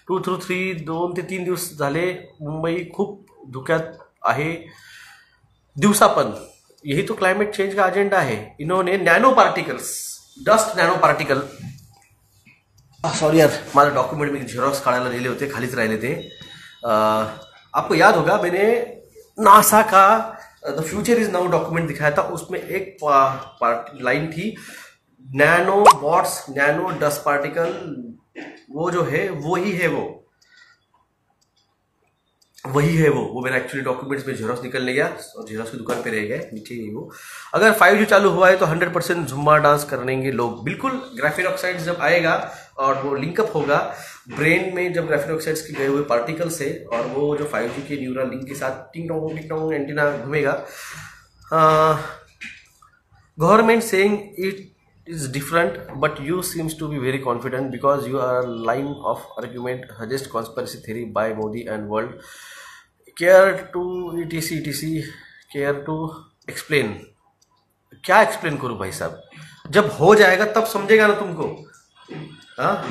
2 through 3 2 ते 3 दिवस झाले मुंबई खूप धुक्यात आहे दिवसा पण. यही तो क्लाइमेट चेंज का एजेंडा है. इन्होंने nano particles, dust nano particle, sorry यार माझं डॉक्युमेंट मी झेरॉक्स काढायला लिहिले होते, खालीच राहिले ते. आपको याद होगा मैंने नासा का the future is now document दिखाया था. उसमें एक लाइन थी nano bots nano dust particle. वो जो है वही है, वही है वो मेरा एक्चुअली डॉक्यूमेंट्स में झेरॉक्स निकलने गया और झेरॉक्स की दुकान पे रह गए नीचे ही वो. अगर 5G चालू हुआ है तो 100% जुम्मा डांस करेंगे लोग. बिल्कुल ग्राफीन ऑक्साइड जब आएगा और वो लिंकअप होगा ब्रेन में, जब ग्राफीन ऑक्साइड्स के गए हुए पार्टिकल से और वो जो 5G के न्यूरल लिंक के साथ टिंग टोंग एंटीना घूमेगा. Government saying it is different, but you seems to be very confident because you are a line of argument suggest conspiracy theory by Modi and world. Care to etc care to explain. क्या explain करूं भाई साहब, जब हो जाएगा तब समझेगा ना तुमको.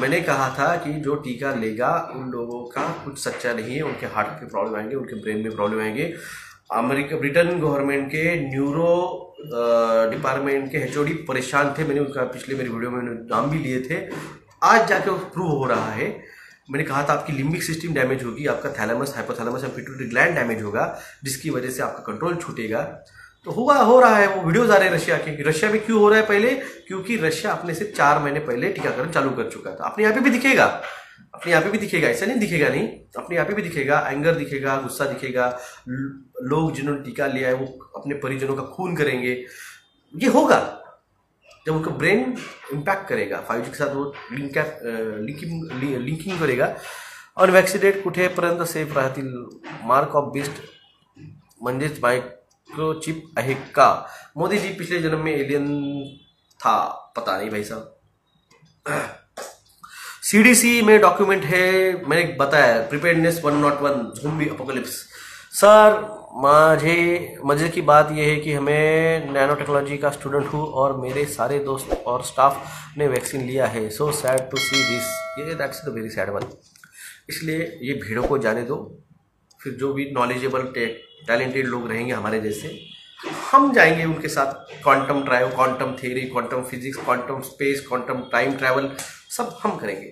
मैंने कहा था कि जो टीका लेगा उन लोगों का कुछ सच्चा नहीं है, उनके हार्ट के प्रॉब्लम आएंगे, उनके ब्रेन में प्रॉब्लम आएंगे. अमेरिका ब्रिटेन गवर्नमेंट के न्यूरो डिपार्टमेंट के HOD परेशान थे. मैंने उनका पिछले मेरी वीडियो में नाम भी लिए थे. आज जाके प्रूव हो रहा है. मैंने कहा था आपकी लिम्बिक सिस्टम डैमेज होगी, आपका thalamus hypothalamus and pituitary gland damage होगा, जिसकी वजह से आपका कंट्रोल छूटेगा. तो हो रहा है. वो वीडियोज आ रहे हैं रशिया के. रशिया में क्यों हो रहा है पहले? क्योंकि रशिया अपने से 4 महीने पहले टीकाकरण चालू कर चुका था. अपने यहाँ पे भी दिखेगा, अपने यहाँ पे भी दिखेगा, ऐसा नहीं दिखेगा नहीं, अपने यहाँ पे भी दिखेगा. एंगर दिखेगा, गुस्सा दिखेगा. लोग जिन्होंने टीका लिया है वो अपने परिजनों का खून करेंगे. ये होगा जब उनका ब्रेन इम्पैक्ट करेगा 5G के साथ, वो लिंकिंग करेगा. अनवॅक्सिनेटेड कुठेपर्यंत सेफ राहतील. मार्क ऑफ बिस्ट म्हणजेच माइक्रोचिप आहे का? मोदी जी पिछले जन्म में एलियन था, पता नहीं भाई साहब. CDC में डॉक्यूमेंट है, मैंने बताया प्रिपेयर्डनेस 101 ज़ोंबी अपोकलिप्स. सर मजे की बात यह है कि हमें नैनो टेक्नोलॉजी का स्टूडेंट हूँ और मेरे सारे दोस्त और स्टाफ ने वैक्सीन लिया है. So sad to see this. ये that's the very sad one. इसलिए ये भीड़ों को जाने दो. फिर जो भी नॉलेजेबल टैलेंटेड लोग रहेंगे हमारे जैसे, हम जाएंगे उनके साथ. Quantum drive, quantum theory, quantum physics, quantum space, quantum time travel सब हम करेंगे.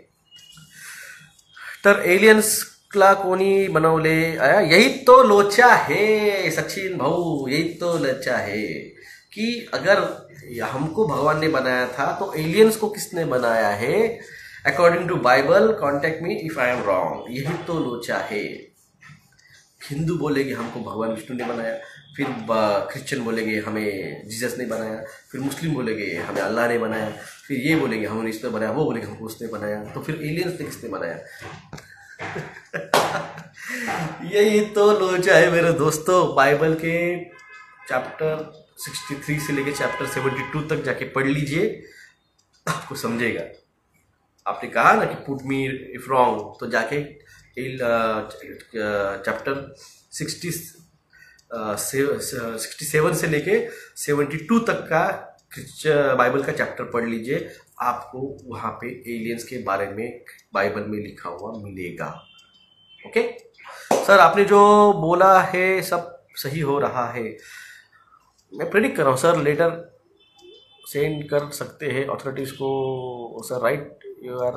तर एलियन्स ला कोणी बनवले? यही तो लोचा है सचिन भाऊ, यही तो लोचा है कि अगर हमको भगवान ने बनाया था तो एलियंस को किसने बनाया है? According to Bible, contact me if I am wrong. यही तो लोचा है. हिंदू बोलेंगे हमको भगवान विष्णु ने बनाया, फिर क्रिश्चियन बोलेंगे हमें जीसस ने बनाया, फिर मुस्लिम बोलेंगे हमें अल्लाह ने बनाया, फिर ये बोलेंगे हमने इसने बनाया, वो बोलेंगे हमको उसने बनाया. तो फिर एलियंस ने किसने बनाया? यही तो लोचा है मेरे दोस्तों. बाइबल के चैप्टर 63 से लेके चैप्टर 72 तक जाके पढ़ लीजिए, आपको समझेगा. आपने कहा ना कि पुट मी इफ रॉन्ग, तो जाके चैप्टर 67 से लेके 72 तक का बाइबल का चैप्टर पढ़ लीजिए. आपको वहां पे एलियंस के बारे में बाइबल में लिखा हुआ मिलेगा. ओके सर, आपने जो बोला है सब सही हो रहा है. मैं प्रेडिक्ट कर रहा हूँ सर. लेटर सेंड कर सकते हैं अथॉरिटीज को sir. Right, you are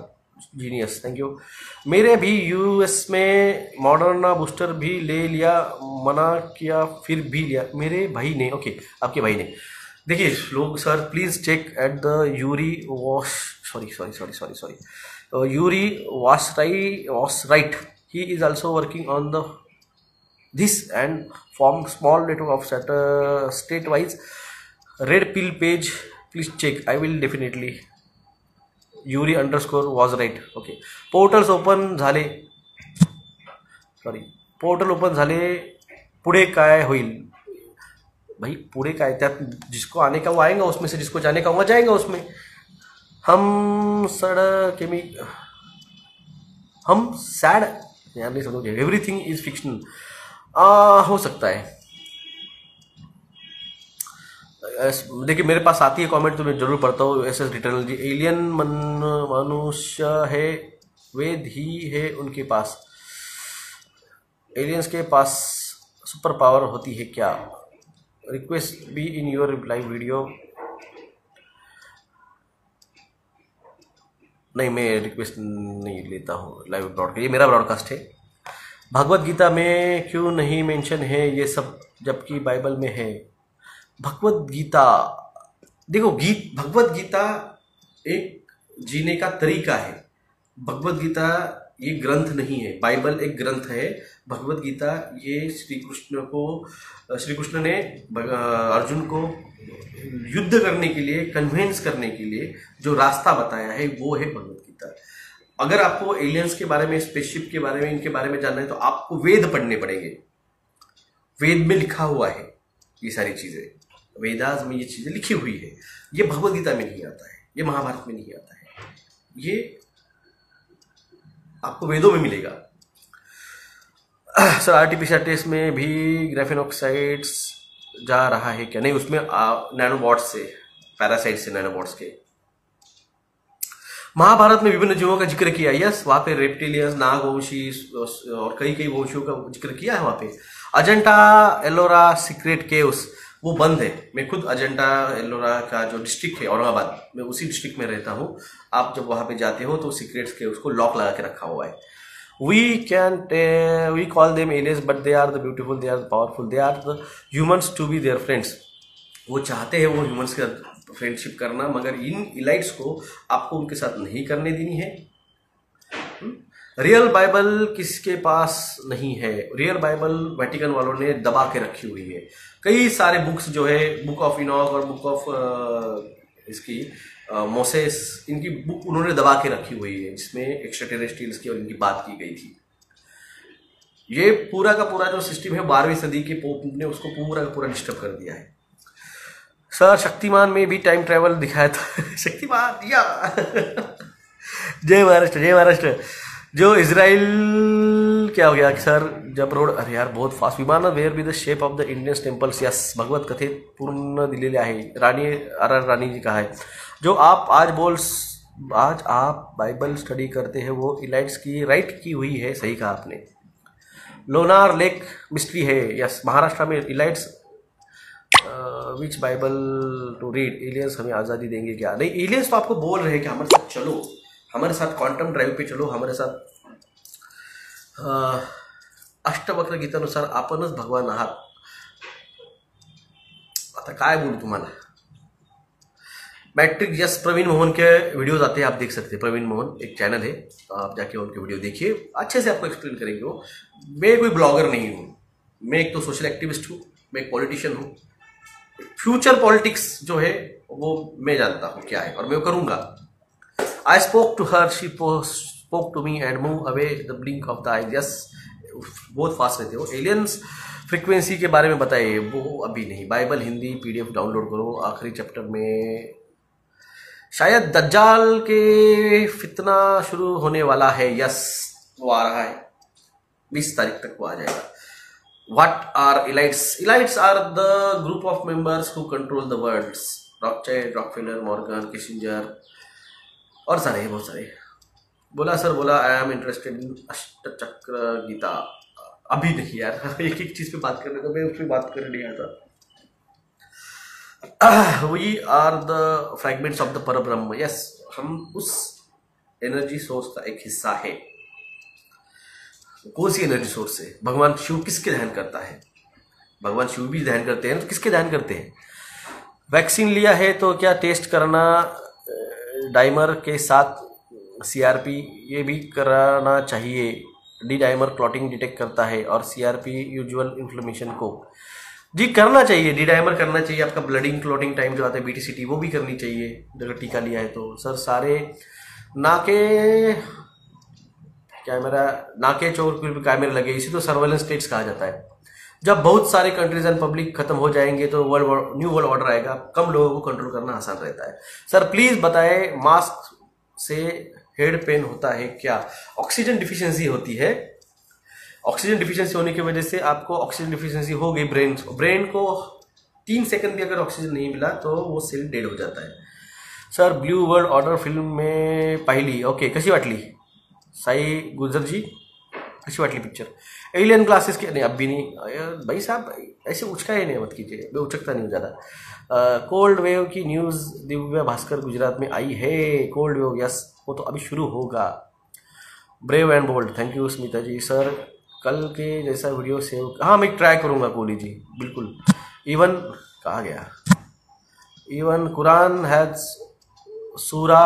genius, thank you. मेरे भी US में मॉडर्ना बूस्टर भी ले लिया, मना किया फिर भी लिया मेरे भाई ने. ओके, आपके भाई ने. देखिए लोग, sir please check at the Yuri wash Yuri wash right. He is also working on the this and form small network of state wise red pill page. Please check. I will definitely. Yuri underscore was right. Okay. Portals open झाले. Portal open झाले. पुढे काय होईल भाई? पुढे काय, त्यात जिसको आने का वो आएगा उसमें से, जिसको जाने का वो जाएगा उसमें. हम सैड यार नहीं समझोगे. Everything is fictional. हो सकता है. देखिए मेरे पास आती है कमेंट तो मैं जरूर पढ़ता हूँ. SS रिटर्नल जी, एलियन मनुष्य है वेद ही है उनके पास। एलियंस के पास सुपर पावर होती है क्या? Request be in your live video. नहीं, मैं रिक्वेस्ट नहीं लेता हूँ लाइव ब्रॉडकास्ट, ये मेरा ब्रॉडकास्ट है। भगवत गीता में क्यों नहीं मेंशन है ये सब जबकि बाइबल में है? भगवत गीता, देखो भगवत गीता एक जीने का तरीका है। भगवत गीता ये ग्रंथ नहीं है। बाइबल एक ग्रंथ है, भगवत गीता ये श्री कृष्ण ने अर्जुन को युद्ध करने के लिए, कन्विंस करने के लिए जो रास्ता बताया है वो है भगवत गीता। अगर आपको एलियंस के बारे में, स्पेसशिप के बारे में, इनके बारे में जानना है तो आपको वेद पढ़ने पड़ेंगे। वेद में लिखा हुआ है ये सारी चीजें, वेदास में ये चीजें लिखी हुई है। ये भगवत गीता में नहीं आता है, ये महाभारत में नहीं आता है, ये आपको वेदों में मिलेगा। सर आरटीपीसीआर टेस्ट में भी ग्राफेन ऑक्साइड्स जा रहा है क्या? नहीं, उसमें नैनोबॉट्स से, पैरासाइट से नैनोबॉट्स के। महाभारत में विभिन्न जीवों का जिक्र किया, यस, वहां पे रेप्टिलियंस, नागवंशी और कई वंशियों का जिक्र किया है वहां पे। अजंता एलोरा सीक्रेट केव्स वो बंद है। मैं खुद अजंता एलोरा का जो डिस्ट्रिक्ट है औरंगाबाद, मैं उसी डिस्ट्रिक्ट में रहता हूँ। आप जब वहां पे जाते हो तो सीक्रेट्स के उसको लॉक लगा के रखा हुआ है। we call them aliens but they are the beautiful, they are the powerful, they are the humans to be their friends। वो चाहते हैं वो ह्यूमंस का फ्रेंडशिप करना, मगर इन इलाइट्स को आपको उनके साथ नहीं करने देनी है। रियल बाइबल किसके पास नहीं है? रियल बाइबल वेटिकन वालों ने दबा के रखी हुई है। कई सारे बुक्स जो है, बुक ऑफ इनॉक और बुक ऑफ इसकी मोसेस, इनकी बुक उन्होंने दबा के रखी हुई है, जिसमें एक्स्ट्रा टेरेस्ट्रियल्स की और इनकी बात की गई थी। ये पूरा का पूरा जो सिस्टम है 12वीं सदी के पोप ने उसको पूरा का पूरा डिस्टर्ब कर दिया है। सर शक्तिमान में भी टाइम ट्रैवल दिखाया था। शक्तिमान या जय महाराष्ट्र, जय महाराष्ट्र। जो इजराइल क्या हो गया सर जब रोड, अरे यार बहुत फास्ट विमान where be the shape of the Indian temples. Yes, भगवत कथेत पूर्ण दिलेले आहे। राणी आर राणी जी का है जो आप आज आप बाइबल स्टडी करते हैं वो इलाइट्स की राइट की हुई है। सही कहा आपने। लोनार लेक मिस्ट्री है। यस, महाराष्ट्र में elites which Bible to read. Aliens हमें आज़ादी देंगे क्या? नहीं, एलियंस तो आपको बोल रहे हैं कि हमारे साथ चलो, हमारे साथ क्वांटम ड्राइव पे चलो, हमारे साथ अष्टवक्र गीतानुसार आपणच भगवान आहात। आता काय बोलू तुम्हाला। मैट्रिक, यस, प्रवीण मोहन के वीडियोज आते हैं, आप देख सकते हैं। प्रवीण मोहन एक चैनल है, तो आप जाके उनके वीडियो देखिए, अच्छे से आपको एक्सप्लेन करेंगे वो। मैं कोई ब्लॉगर नहीं हूँ, मैं एक तो सोशल एक्टिविस्ट हूँ, मैं एक पॉलिटिशियन हूँ। फ्यूचर पॉलिटिक्स जो है वो मैं जानता हूँ क्या है और मैं वो करूँगा। I spoke to her, she spoke to me and move away the blink of the eyes. Yes, बहुत फास्ट रहते हो। एलियंस फ्रीक्वेंसी के बारे में बताइए। वो अभी नहीं, बाइबल हिंदी PDF डाउनलोड करो। आखिरी चैप्टर में शायद दज्जाल के फितना शुरू होने वाला है। यस, वो आ रहा है, 20 तारीख तक वो आ जाएगा। What are elites? Elites are the group of members who control the world. Rothschild, Rockefeller, Morgan, Kissinger और सारे, बहुत सारे। बोला सर, बोला I am interested in Ashtachakra Gita. अभी नहीं यार, एक एक चीज पे बात करने का, मैं उस पर बात कर नहीं आता। We are the fragments of the परब्रह्म। यस, हम उस एनर्जी सोर्स का एक हिस्सा है। कौन सी एनर्जी सोर्स है? भगवान शिव किसके ध्यान करता है? भगवान शिव भी ध्यान करते हैं, तो किसके ध्यान करते हैं? वैक्सीन लिया है तो क्या टेस्ट करना डाइमर के साथ CRP ये भी कराना चाहिए? डी डाइमर क्लॉटिंग डिटेक्ट करता है और CRP यूजुअल इन्फ्लेमेशन को। जी करना चाहिए, डी डाइमर करना चाहिए। आपका ब्लडिंग क्लॉटिंग टाइम जो आता है BTCT वो भी करनी चाहिए अगर टीका लिया है तो। सर सारे नाके कैमरा, नाके चौक पे कैमरे लगे, इसी तो सर्वेलेंस स्टेट्स कहा जाता है। जब बहुत सारे कंट्रीज एंड पब्लिक खत्म हो जाएंगे तो न्यू वर्ल्ड ऑर्डर आएगा, कम लोगों को कंट्रोल करना आसान रहता है। सर प्लीज बताएं, मास्क से हेड पेन होता है क्या? ऑक्सीजन डिफिशियंसी होती है। ऑक्सीजन डिफिशियंसी होने की वजह से आपको ऑक्सीजन डिफिशियंसी हो गई, ब्रेन को 3 सेकंड भी अगर ऑक्सीजन नहीं मिला तो वो सेल डेड हो जाता है। Sir blue world order film में पाहिली, ओके, कशी वाटली? साई गुजर जी कशी वाटली पिक्चर. एलियन क्लासेस के नहीं, अब भी नहीं भाई साहब, ऐसे उचकाए नहीं मत कीजिए, मैं उचकता नहीं हूँ ज़्यादा. कोल्ड वेव की न्यूज़ दिव्य भास्कर गुजरात में आई है. कोल्ड वेव, यस, वो तो अभी शुरू होगा. Brave and bold, thank you Smita ji. Sir कल के जैसा वीडियो सेव, हाँ मैं ट्राई करूँगा कोहली जी, बिल्कुल. इवन कहा गया, इवन कुरान हैज सूरा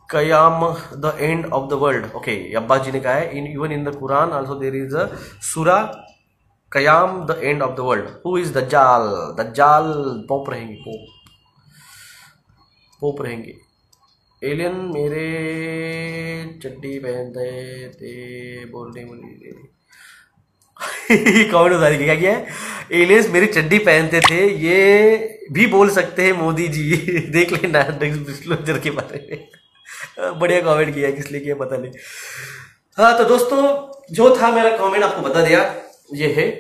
कयाम the end of the world. Okay, Abbas ji ने कहा है even in the Quran also there is a सूरा कयाम the end of the world. Who is दज्जाल? दज्जाल पोप रहेंगे, पोप रहेंगे. एलियन मेरे चड्डी पहनते थे बोलने मुझे कमेंट उतारी क्या किया है. एलियंस मेरी चड्डी पहनते थे, ये भी बोल सकते हैं मोदी जी. देख लेना डिस्क्लोजर के बारे में. बढ़िया कमेंट किया, किस लिए किया पता नहीं. हाँ तो दोस्तों, जो था मेरा कमेंट आपको बता दिया, ये है.